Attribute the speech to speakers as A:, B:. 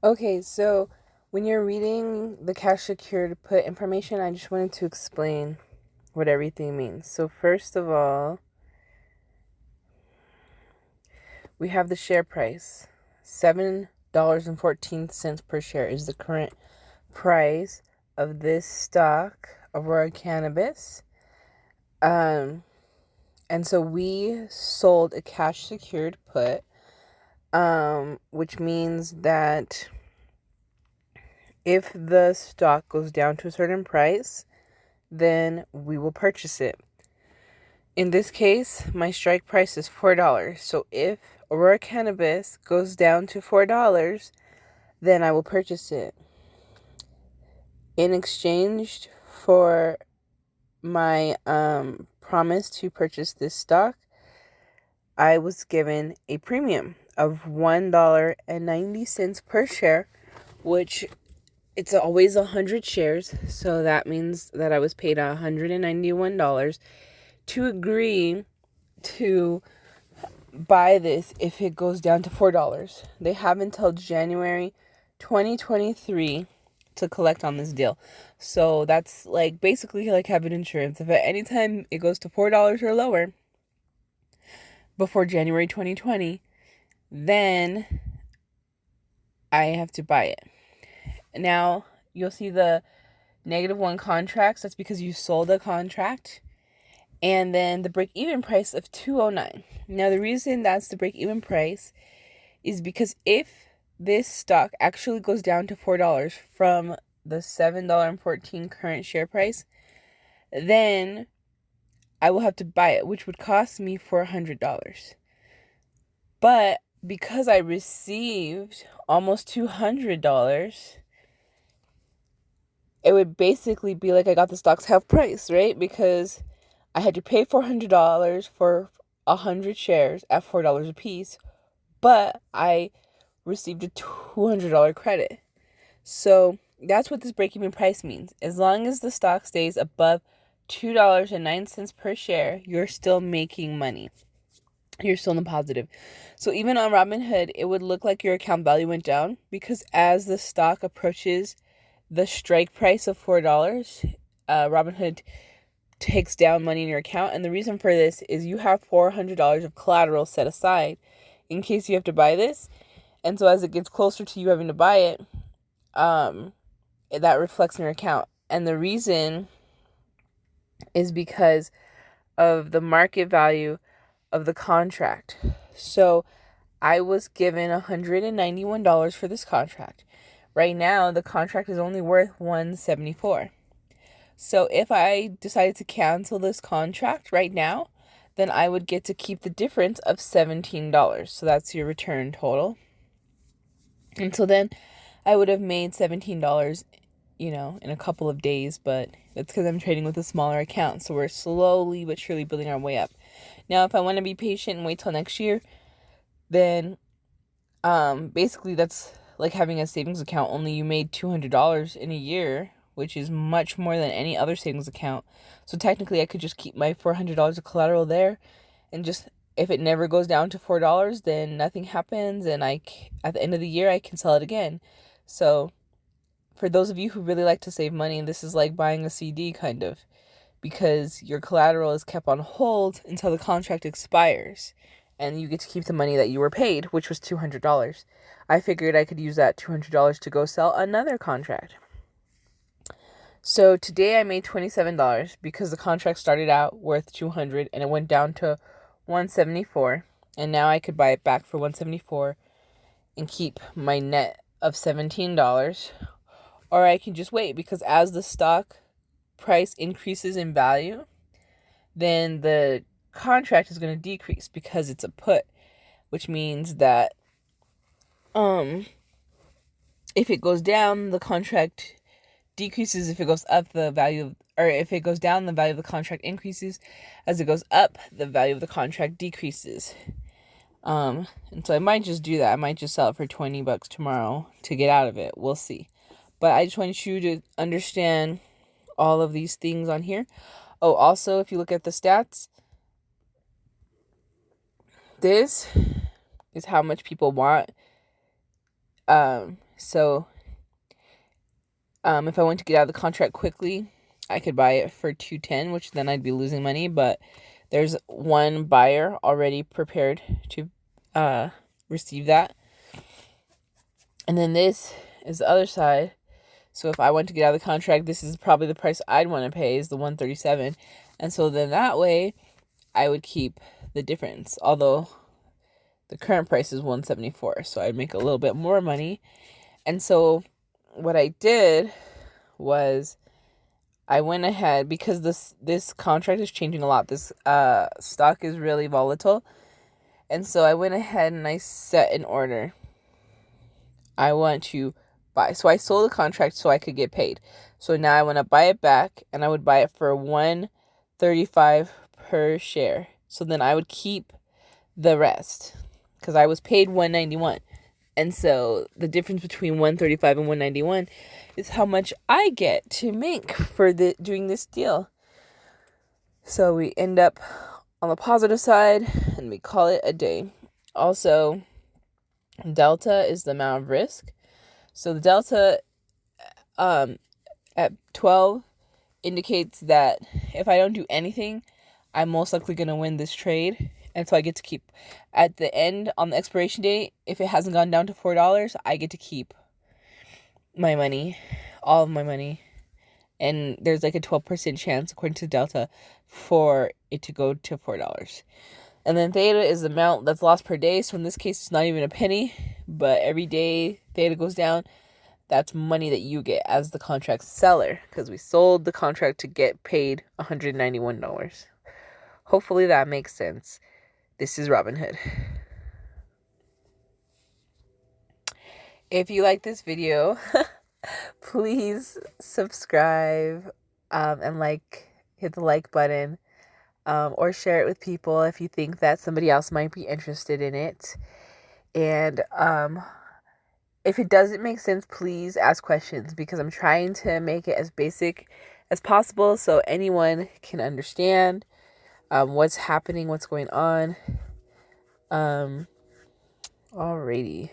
A: Okay, so when you're reading the cash secured put information, I just wanted to explain what everything means. So, first of all, we have the share price. $7.14 per share is the current price of this stock, Aurora Cannabis. Um, and so we sold a cash secured put, which means that if the stock goes down to a certain price, then we will purchase it. In this case, my strike price is $4. So if Aurora Cannabis goes down to $4, then I will purchase it. In exchange for my promise to purchase this stock, I was given a premium of $1.90 per share, which it's always 100 shares. So that means that I was paid $191 to agree to buy this if it goes down to $4. They have until January 2023 to collect on this deal. So that's like basically like having insurance. If at any time it goes to $4 or lower before January 2020, then I have to buy it. Now, you'll see the -1 contracts. That's because you sold a contract. And then the break-even price of $2.09. Now, the reason that's the break-even price is because if this stock actually goes down to $4 from the $7.14 current share price, then I will have to buy it, which would cost me $400. But because I received almost $200, it would basically be like I got the stock's half price, right? Because I had to pay $400 for 100 shares at $4 a piece, but I received a $200 credit. So that's what this break-even price means. As long as the stock stays above $2.09 per share, you're still making money. You're still in the positive. So even on Robinhood, it would look like your account value went down because as the stock approaches the strike price of $4, Robinhood takes down money in your account. And the reason for this is you have $400 of collateral set aside in case you have to buy this. And so as it gets closer to you having to buy it, that reflects in your account. And the reason is because of the market value of the contract. So I was given $191 for this contract. Right now, the contract is only worth $174. So if I decided to cancel this contract right now, then I would get to keep the difference of $17. So that's your return total. And so then I would have made $17, in a couple of days, but that's because I'm trading with a smaller account. So we're slowly but surely building our way up. Now, if I want to be patient and wait till next year, then basically that's like having a savings account, only you made $200 in a year, which is much more than any other savings account. So technically I could just keep my $400 of collateral there and just, if it never goes down to $4, then nothing happens, and at the end of the year I can sell it again. So for those of you who really like to save money, this is like buying a CD kind of, because your collateral is kept on hold until the contract expires and you get to keep the money that you were paid, which was $200. I figured I could use that $200 to go sell another contract. So today I made $27 because the contract started out worth $200 and it went down to $174, and now I could buy it back for $174 and keep my net of $17. Or I can just wait, because as the stock price increases in value, then the contract is going to decrease because it's a put, which means that if it goes down, the contract decreases. If it goes up, if it goes down, the value of the contract increases. As it goes up, the value of the contract decreases. And so I might just do that. I might just sell it for $20 tomorrow to get out of it. We'll see. But I just want you to understand all of these things on here. Oh, also, if you look at the stats, this is how much people want So if I want to get out of the contract quickly, I could buy it for $210, which then I'd be losing money. But there's one buyer already prepared to receive that. And then this is the other side. So if I want to get out of the contract, this is probably the price I'd want to pay, is the $137. And so then that way I would keep the difference. Although the current price is $174, so I'd make a little bit more money. And so what I did was I went ahead, because this contract is changing a lot. This stock is really volatile. And so I went ahead and I set an order. I want to buy. So I sold the contract so I could get paid. So now I want to buy it back, and I would buy it for $135 per share. So then I would keep the rest, because I was paid $191. And so the difference between $135 and $191 is how much I get to make for doing this deal. So we end up on the positive side, and we call it a day. Also, delta is the amount of risk. So the delta at 12 indicates that if I don't do anything, I'm most likely going to win this trade. And so I get to keep, at the end, on the expiration date, if it hasn't gone down to $4, I get to keep my money, all of my money. And there's like a 12% chance, according to Delta, for it to go to $4. And then theta is the amount that's lost per day. So in this case, it's not even a penny. But every day theta goes down, that's money that you get as the contract seller, because we sold the contract to get paid $191. Hopefully that makes sense. This is Robinhood. If you like this video, please subscribe and hit the like button, or share it with people if you think that somebody else might be interested in it. And if it doesn't make sense, please ask questions, because I'm trying to make it as basic as possible so anyone can understand what's happening, what's going on. Alrighty.